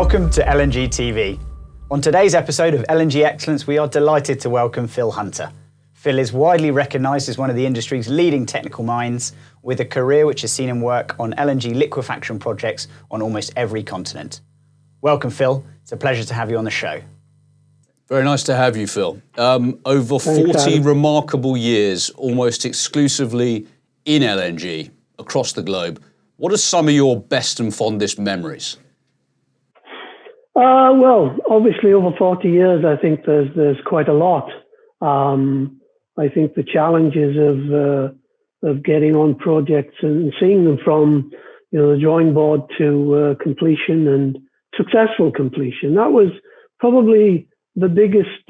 Welcome to LNG TV. On today's episode of LNG Excellence, we are delighted to welcome Phil Hunter. Phil is widely recognised as one of the industry's leading technical minds, with a career which has seen him work on LNG liquefaction projects on almost every continent. Welcome, Phil. It's a pleasure to have you on the show. Very nice to have you, Phil. Over 40 remarkable years, almost exclusively in LNG across the globe. What are some of your best and fondest memories? Well, obviously over 40 years, I think there's quite a lot. I think the challenges of getting on projects and seeing them from, the drawing board to completion and successful completion. That was probably the biggest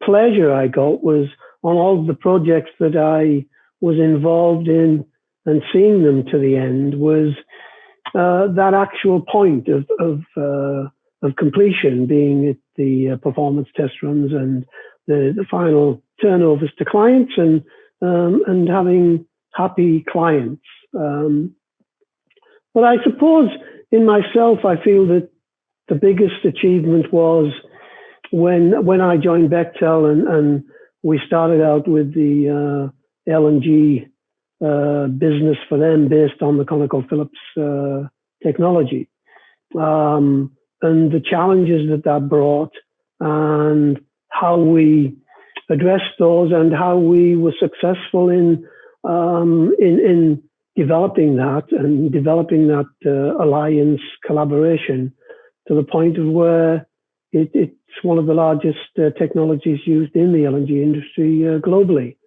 pleasure I got, was on all of the projects that I was involved in, and seeing them to the end was that actual point of completion, being at the performance test runs and the final turnovers to clients, and having happy clients. But I suppose in myself, I feel that the biggest achievement was when I joined Bechtel and we started out with the LNG business for them based on the ConocoPhillips technology. And the challenges that brought, and how we addressed those, and how we were successful in developing that alliance collaboration to the point of where it's one of the largest technologies used in the LNG industry globally.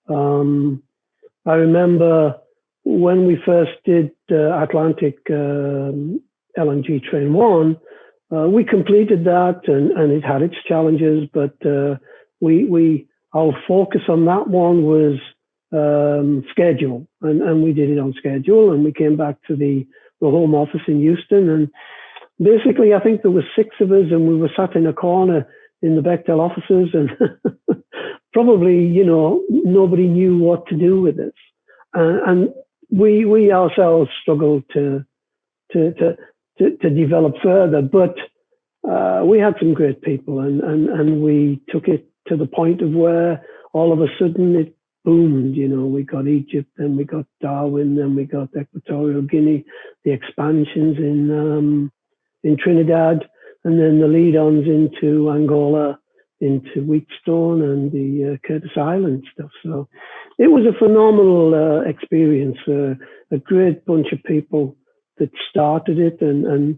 I remember when we first did Atlantic LNG Train 1, we completed that, and it had its challenges, but our focus on that one was schedule, and we did it on schedule, and we came back to the home office in Houston, and basically I think there were 6 of us, and we were sat in a corner in the Bechtel offices, and probably nobody knew what to do with this, and we ourselves struggled to develop further, but we had some great people, and we took it to the point of where all of a sudden it boomed. We got Egypt, then we got Darwin, then we got Equatorial Guinea, the expansions in Trinidad, and then the lead-ons into Angola, into Wheatstone and the Curtis Island stuff. So it was a phenomenal experience, a great bunch of people that started it and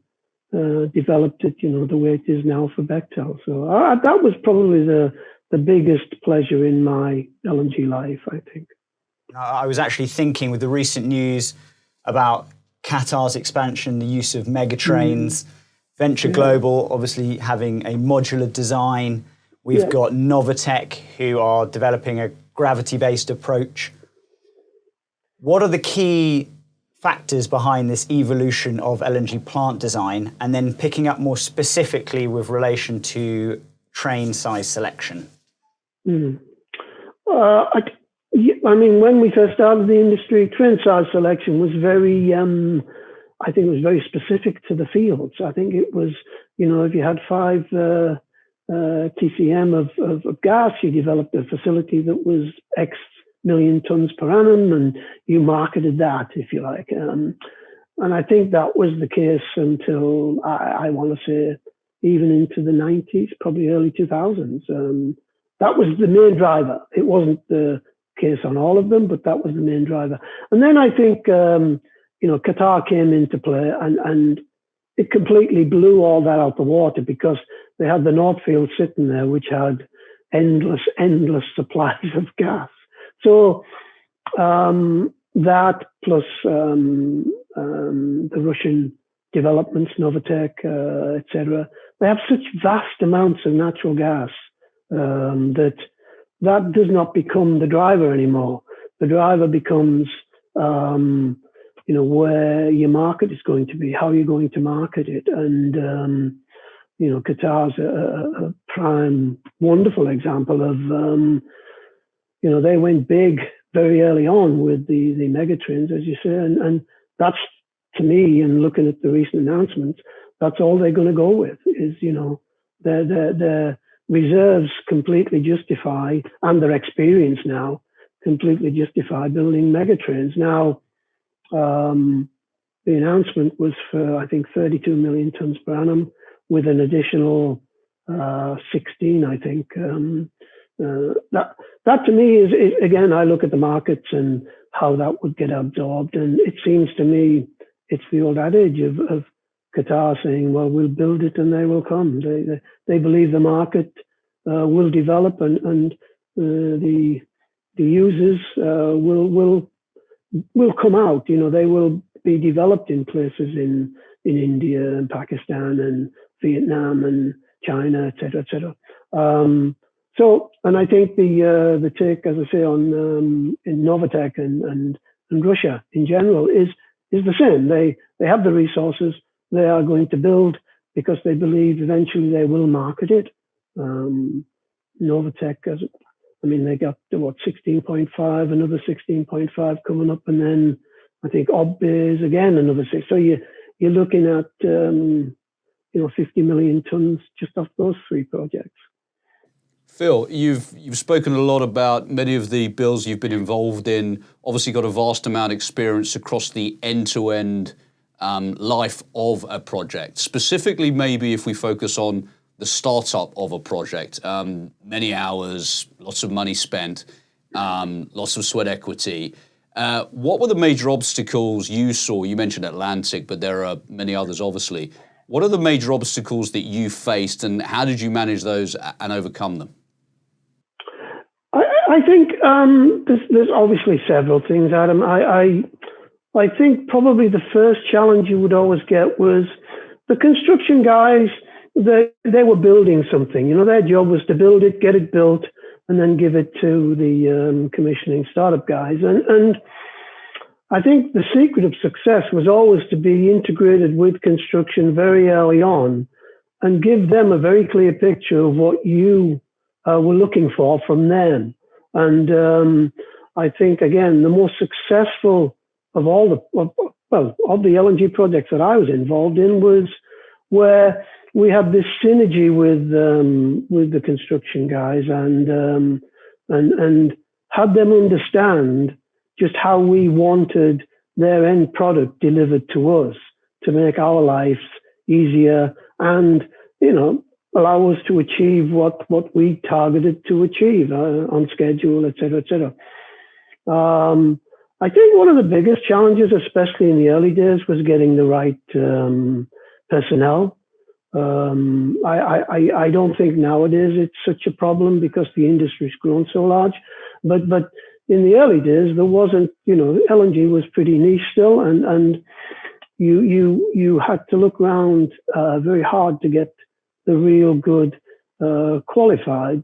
developed it, the way it is now for Bechtel. So that was probably the biggest pleasure in my LNG life, I think. I was actually thinking, with the recent news about Qatar's expansion, the use of mega trains, Venture Global obviously having a modular design. We've got Novatech, who are developing a gravity-based approach. What are the key factors behind this evolution of LNG plant design, and then picking up more specifically with relation to train size selection? I mean, when we first started the industry, train size selection was very, I think it was very specific to the fields. I think it was, if you had 5 TCM of gas, you developed a facility that was X million tons per annum, and you marketed that, if you like. And I think that was the case until I want to say even into the 90s, probably early 2000s. That was the main driver. It wasn't the case on all of them, but that was the main driver. And then I think, Qatar came into play, and it completely blew all that out the water, because they had the North Field sitting there, which had endless supplies of gas. So that plus the Russian developments, Novatech, etc., they have such vast amounts of natural gas that does not become the driver anymore. The driver becomes, where your market is going to be, how you're going to market it, and Qatar's a prime, wonderful example of. They went big very early on with the megatrends, as you say, and that's, to me, and looking at the recent announcements, that's all they're going to go with. Is their reserves completely justify, and their experience now completely justify building megatrains. Now, the announcement was for, I think, 32 million tons per annum with an additional 16, I think. That to me is, again, I look at the markets and how that would get absorbed. And it seems to me it's the old adage of Qatar saying, well, we'll build it and they will come. They believe the market will develop and the users will come out. They will be developed in places in India and Pakistan and Vietnam and China, et cetera, et cetera. And I think the take, as I say, on in Novatek and Russia in general is the same. They have the resources. They are going to build because they believe eventually they will market it. Novatek, they got 16.5, another 16.5 coming up, and then I think Obbe is again another 6. So you're looking at 50 million tons just off those 3 projects. Phil, you've spoken a lot about many of the builds you've been involved in. Obviously, got a vast amount of experience across the end-to-end life of a project. Specifically, maybe if we focus on the startup of a project, many hours, lots of money spent, lots of sweat equity. What were the major obstacles you saw? You mentioned Atlantic, but there are many others, obviously. What are the major obstacles that you faced, and how did you manage those and overcome them? I think there's obviously several things, Adam. I think probably the first challenge you would always get was the construction guys. They were building something. Their job was to build it, get it built, and then give it to the commissioning startup guys. And I think the secret of success was always to be integrated with construction very early on and give them a very clear picture of what you were looking for from them. And I think, again, the most successful of all of the LNG projects that I was involved in was where we had this synergy with the construction guys and had them understand just how we wanted their end product delivered to us to make our lives easier and, allow us to achieve what we targeted to achieve on schedule, et cetera, et cetera. I think one of the biggest challenges, especially in the early days, was getting the right personnel. I don't think nowadays it's such a problem because the industry's grown so large, but in the early days there wasn't. LNG was pretty niche still, and you had to look around very hard to get the real good qualified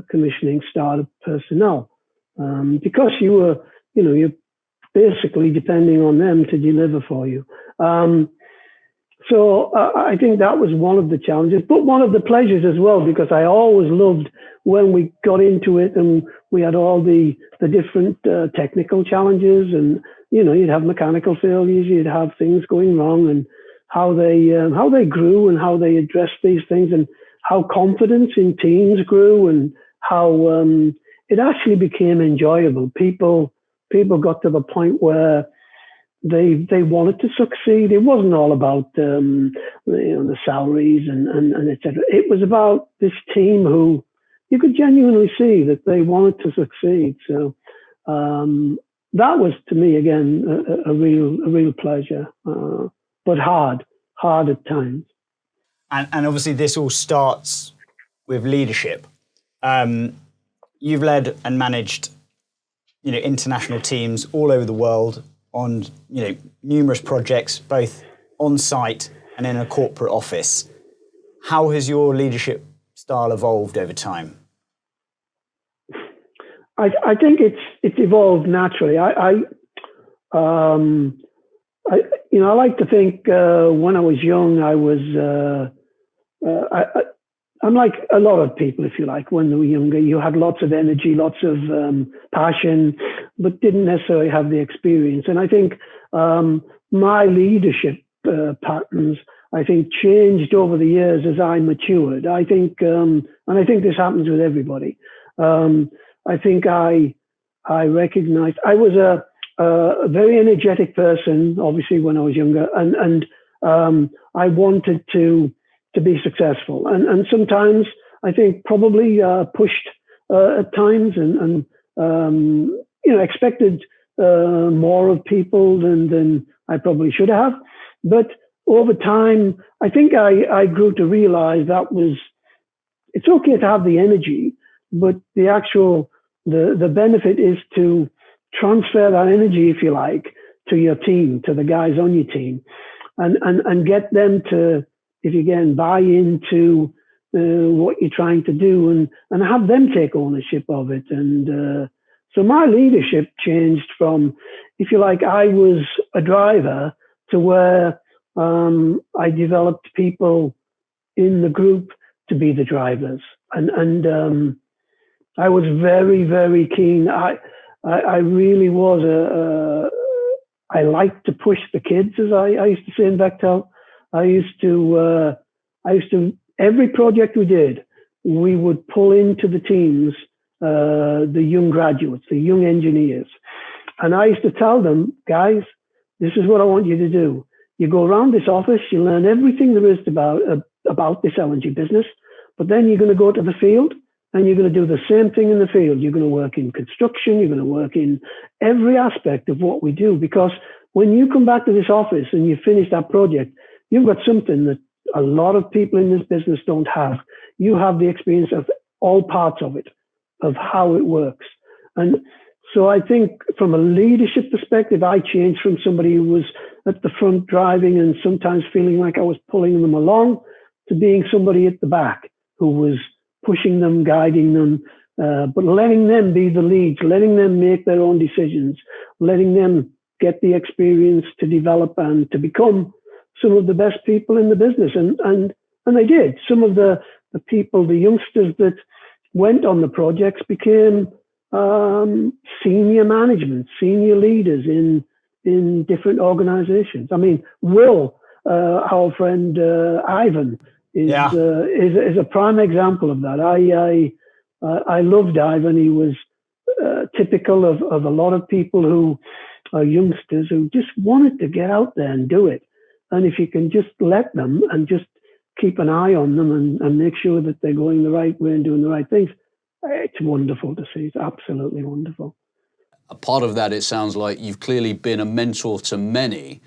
commissioning startup personnel because you're basically depending on them to deliver for you. So I think that was one of the challenges, but one of the pleasures as well, because I always loved when we got into it and we had all the different technical challenges, and you'd have mechanical failures, you'd have things going wrong, and how they grew and how they addressed these things, and how confidence in teams grew, and how it actually became enjoyable. People got to the point where they wanted to succeed. It wasn't all about the salaries and et cetera. It was about this team who you could genuinely see that they wanted to succeed. So that was, to me, again, a real pleasure, but hard at times. And obviously this all starts with leadership. You've led and managed international teams all over the world on numerous projects, both on site and in a corporate office. How has your leadership style evolved over time? I think it's evolved naturally. I like to think when I was young, I'm like a lot of people, if you like. When they were younger, you had lots of energy, lots of passion, but didn't necessarily have the experience. And I think my leadership patterns I think, changed over the years as I matured. I think, and I think this happens with everybody. I think I recognized I was a very energetic person, obviously, when I was younger, and I wanted to be successful. And sometimes I think probably pushed at times and expected more of people than I probably should have. But over time, I think I grew to realize it's okay to have the energy, but the benefit is to transfer that energy, if you like, to your team, to the guys on your team, and get them to, if you can, buy into what you're trying to do and have them take ownership of it. And so my leadership changed from, if you like, I was a driver to where I developed people in the group to be the drivers. And I was very, very keen. I really was I liked to push the kids, as I used to say in Bechtel. I used to, every project we did, we would pull into the teams the young graduates, the young engineers. And I used to tell them, guys, this is what I want you to do. You go around this office, you learn everything there is about this LNG business, but then you're going to go to the field and you're going to do the same thing in the field. You're going to work in construction, you're going to work in every aspect of what we do, because when you come back to this office and you finish that project, you've got something that a lot of people in this business don't have. You have the experience of all parts of it, of how it works. And so I think from a leadership perspective, I changed from somebody who was at the front driving and sometimes feeling like I was pulling them along to being somebody at the back who was pushing them, guiding them, but letting them be the leads, letting them make their own decisions, letting them get the experience to develop and to become some of the best people in the business. And they did. Some of the people, the youngsters that went on the projects became senior management, senior leaders in different organizations. I mean, Will, our friend Ivan, is a prime example of that. I loved Ivan. He was typical of a lot of people who are youngsters who just wanted to get out there and do it. And if you can just let them and just keep an eye on them and make sure that they're going the right way and doing the right things, it's wonderful to see. It's absolutely wonderful. A part of that, it sounds like you've clearly been a mentor to many.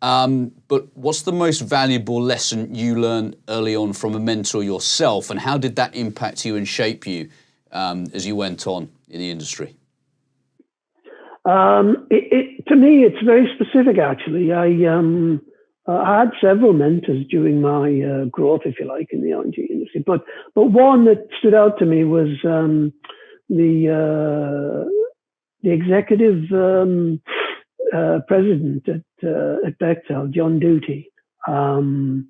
But what's the most valuable lesson you learned early on from a mentor yourself, and how did that impact you and shape you as you went on in the industry? To me, it's very specific, actually. I had several mentors during my growth, if you like, in the LNG industry. But one that stood out to me was the executive president at Bechtel, John Duty. When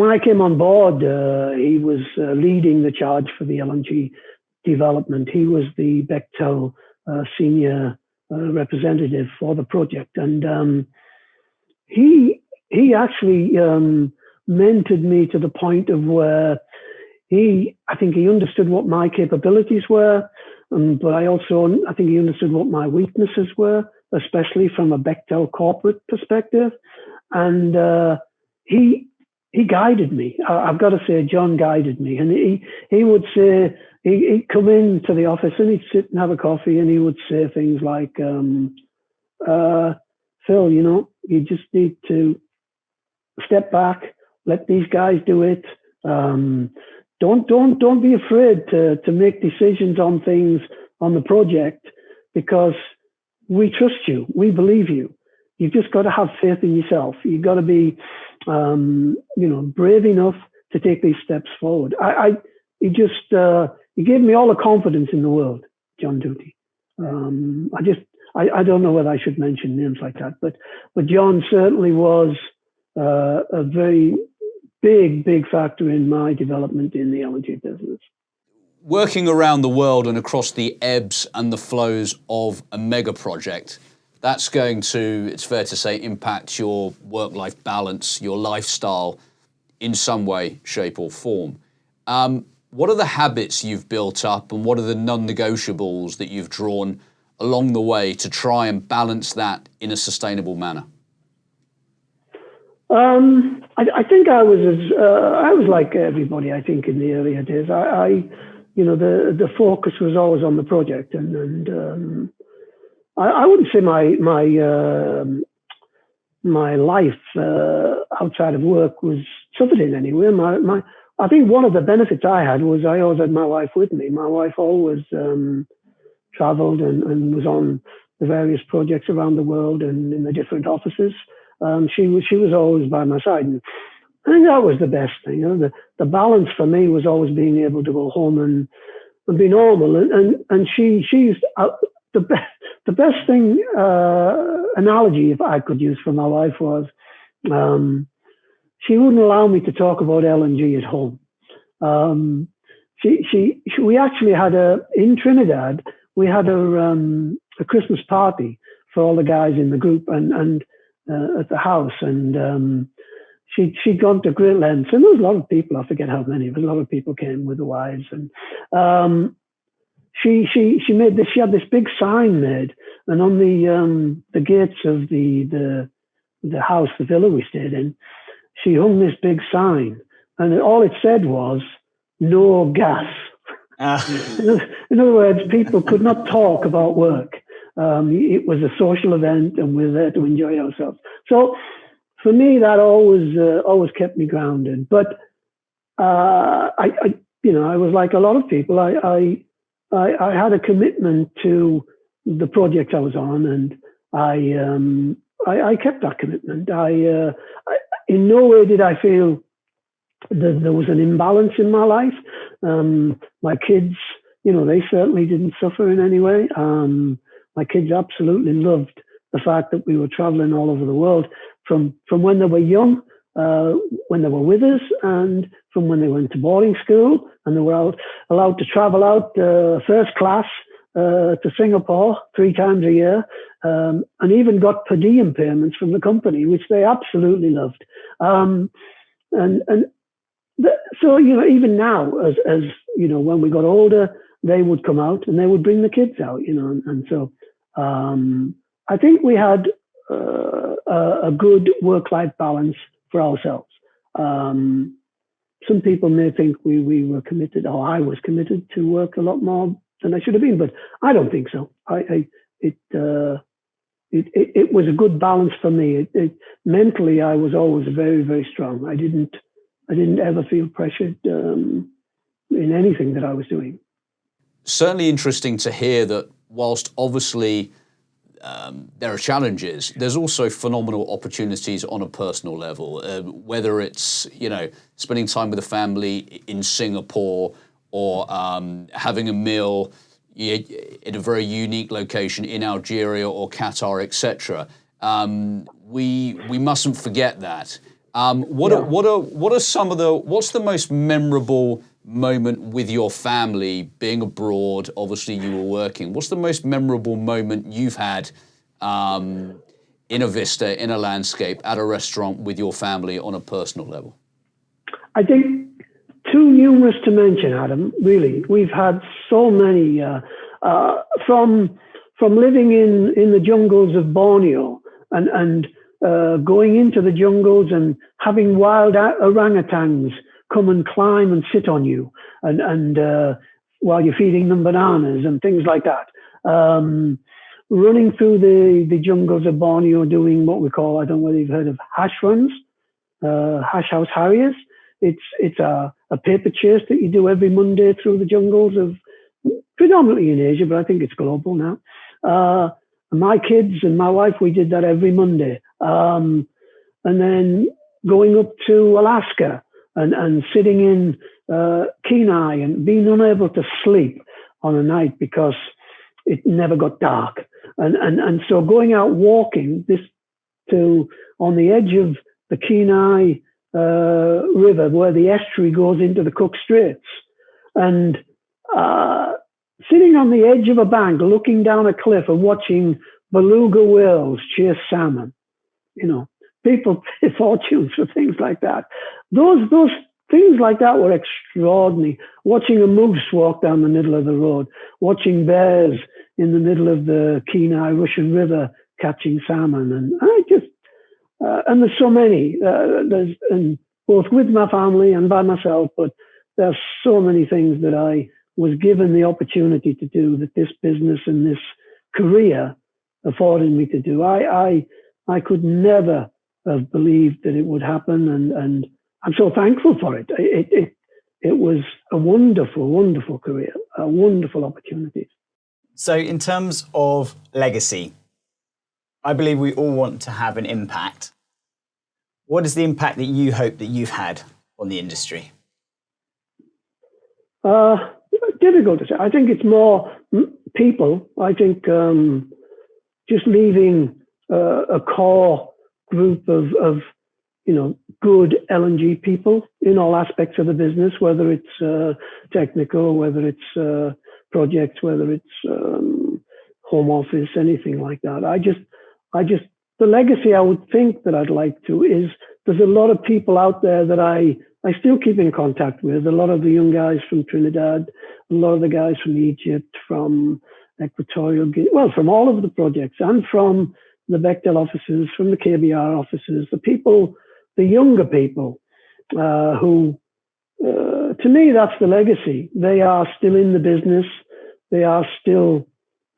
I came on board, he was leading the charge for the LNG development. He was the Bechtel senior representative for the project, and he actually mentored me to the point of where I think he understood what my capabilities were, but I think he understood what my weaknesses were, especially from a Bechtel corporate perspective, and he guided me. I've got to say, John guided me, and he would say, he'd come into the office and he'd sit and have a coffee, and he would say things like, Phil, you just need to step back, let these guys do it. Don't be afraid to make decisions on things on the project, because we trust you, we believe you. You've just got to have faith in yourself. You've got to be, brave enough to take these steps forward. He gave me all the confidence in the world, John Duty. I don't know whether I should mention names like that, but John certainly was a very big factor in my development in the LNG business. Working around the world and across the ebbs and the flows of a mega project, that's going to, it's fair to say, impact your work-life balance, your lifestyle in some way, shape or form. What are the habits you've built up and what are the non-negotiables that you've drawn along the way to try and balance that in a sustainable manner? I think I was like everybody, I think, in the earlier days. The focus was always on the project, and I wouldn't say my life outside of work was suffered in any way. I think one of the benefits I had was I always had my wife with me. My wife always traveled and was on the various projects around the world and in the different offices. She was always by my side, and I think that was the best thing. The balance for me was always being able to go home and be normal. And she used the best thing analogy if I could use for my wife was she wouldn't allow me to talk about LNG at home. We actually had in Trinidad we had a Christmas party for all the guys in the group and at the house, and she'd gone to great lengths, and there was a lot of people. I forget how many, but a lot of people came with the wives, and she had this big sign made, and on the gates of the house, the villa we stayed in, she hung this big sign, and all it said was "No gas." In other words, people could not talk about work. It was a social event, and we were there to enjoy ourselves. So, for me, that always kept me grounded. But I was like a lot of people. I had a commitment to the project I was on, and I kept that commitment. In no way did I feel that there was an imbalance in my life. My kids, they certainly didn't suffer in any way. My kids absolutely loved the fact that we were traveling all over the world from when they were young, when they were with us, and from when they went to boarding school, and they were allowed to travel out first class to Singapore 3 times a year, and even got per diem payments from the company, which they absolutely loved. So, even now, as when we got older, they would come out and they would bring the kids out, and so I think we had a good work-life balance for ourselves. Some people may think we were committed, or I was committed to work a lot more than I should have been, but I don't think so. It was a good balance for me. Mentally, I was always very, very strong. I didn't ever feel pressured in anything that I was doing. Certainly interesting to hear that whilst obviously there are challenges, there's also phenomenal opportunities on a personal level, whether it's, spending time with the family in Singapore or having a meal in a very unique location in Algeria or Qatar, etc. We mustn't forget that. What's the most memorable moment with your family being abroad? Obviously you were working. What's the most memorable moment you've had in a vista, in a landscape, at a restaurant with your family on a personal level? I think too numerous to mention, Adam, really. We've had so many, from living in the jungles of Borneo and going into the jungles and having wild orangutans come and climb and sit on you and while you're feeding them bananas and things like that. Running through the jungles of Borneo doing what we call, I don't know whether you've heard of hash runs, hash house harriers. It's a paper chase that you do every Monday through the jungles of, predominantly in Asia, but I think it's global now. My kids and my wife, we did that every Monday. And then going up to Alaska and sitting in Kenai and being unable to sleep on a night because it never got dark. And so going out walking on the edge of the Kenai River, where the estuary goes into the Cook Straits, and sitting on the edge of a bank, looking down a cliff and watching beluga whales chase salmon. You know, people pay fortunes for things like that. Those things like that were extraordinary. Watching a moose walk down the middle of the road, watching bears in the middle of the Kenai Russian River catching salmon, and and there's so many. And both with my family and by myself, but there's so many things that I was given the opportunity to do that this business and this career afforded me to do. I could never have believed that it would happen, and I'm so thankful for it. It was a wonderful, wonderful career, a wonderful opportunity. So in terms of legacy, I believe we all want to have an impact. What is the impact that you hope that you've had on the industry? Difficult to say. I think it's more people. I think just leaving a core group of good LNG people in all aspects of the business, whether it's technical, whether it's projects, whether it's home office, anything like that. The legacy I would think that I'd like to is there's a lot of people out there that I still keep in contact with, a lot of the young guys from Trinidad, a lot of the guys from Egypt, from Equatorial Guinea, well, from all of the projects and from the Bechtel offices, from the KBR offices, the people, the younger people who, to me, that's the legacy. They are still in the business. They are still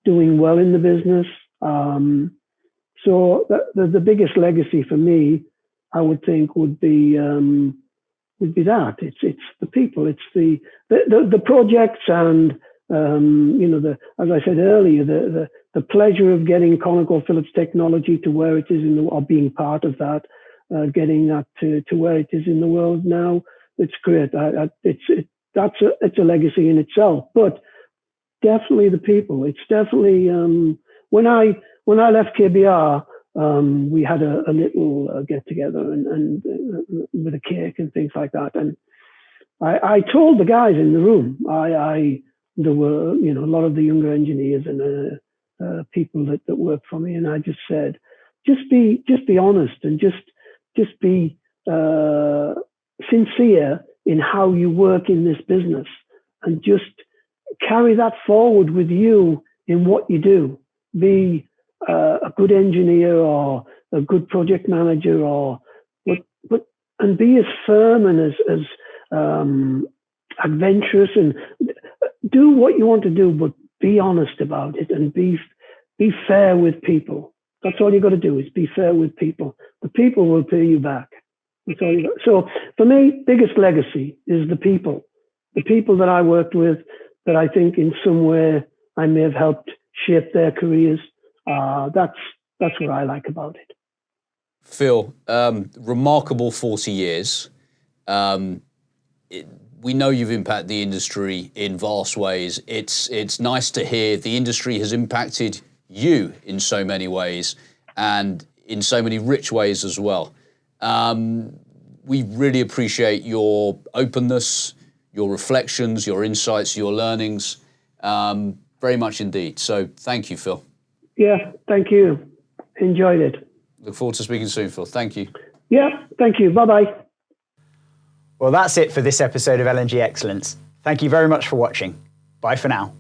doing well in the business. So the biggest legacy for me, I would think, would be that. It's the people. It's the projects, and as I said earlier, the pleasure of getting ConocoPhillips technology to where it is or being part of that, getting that to where it is in the world now. It's great. It's a legacy in itself, but definitely the people. It's definitely when I left KBR, we had a little get together and with a cake and things like that. And I told the guys in the room, there were a lot of the younger engineers and people that work for me, and I just said, just be honest and just be sincere in how you work in this business, and just carry that forward with you in what you do. Be a good engineer or a good project manager, and be as firm and as adventurous, and do what you want to do, but be honest about it and be fair with people. That's all you got to do, is be fair with people. The people will pay you back. That's all you got. So for me, biggest legacy is the people that I worked with, that I think in some way I may have helped shape their careers. That's what I like about it. Phil, remarkable 40 years. We know you've impacted the industry in vast ways. It's nice to hear the industry has impacted you in so many ways, and in so many rich ways as well. We really appreciate your openness, your reflections, your insights, your learnings, very much indeed. So thank you, Phil. Yeah, thank you. Enjoyed it. Look forward to speaking soon, Phil. Thank you. Yeah, thank you. Bye-bye. Well, that's it for this episode of LNG Excellence. Thank you very much for watching. Bye for now.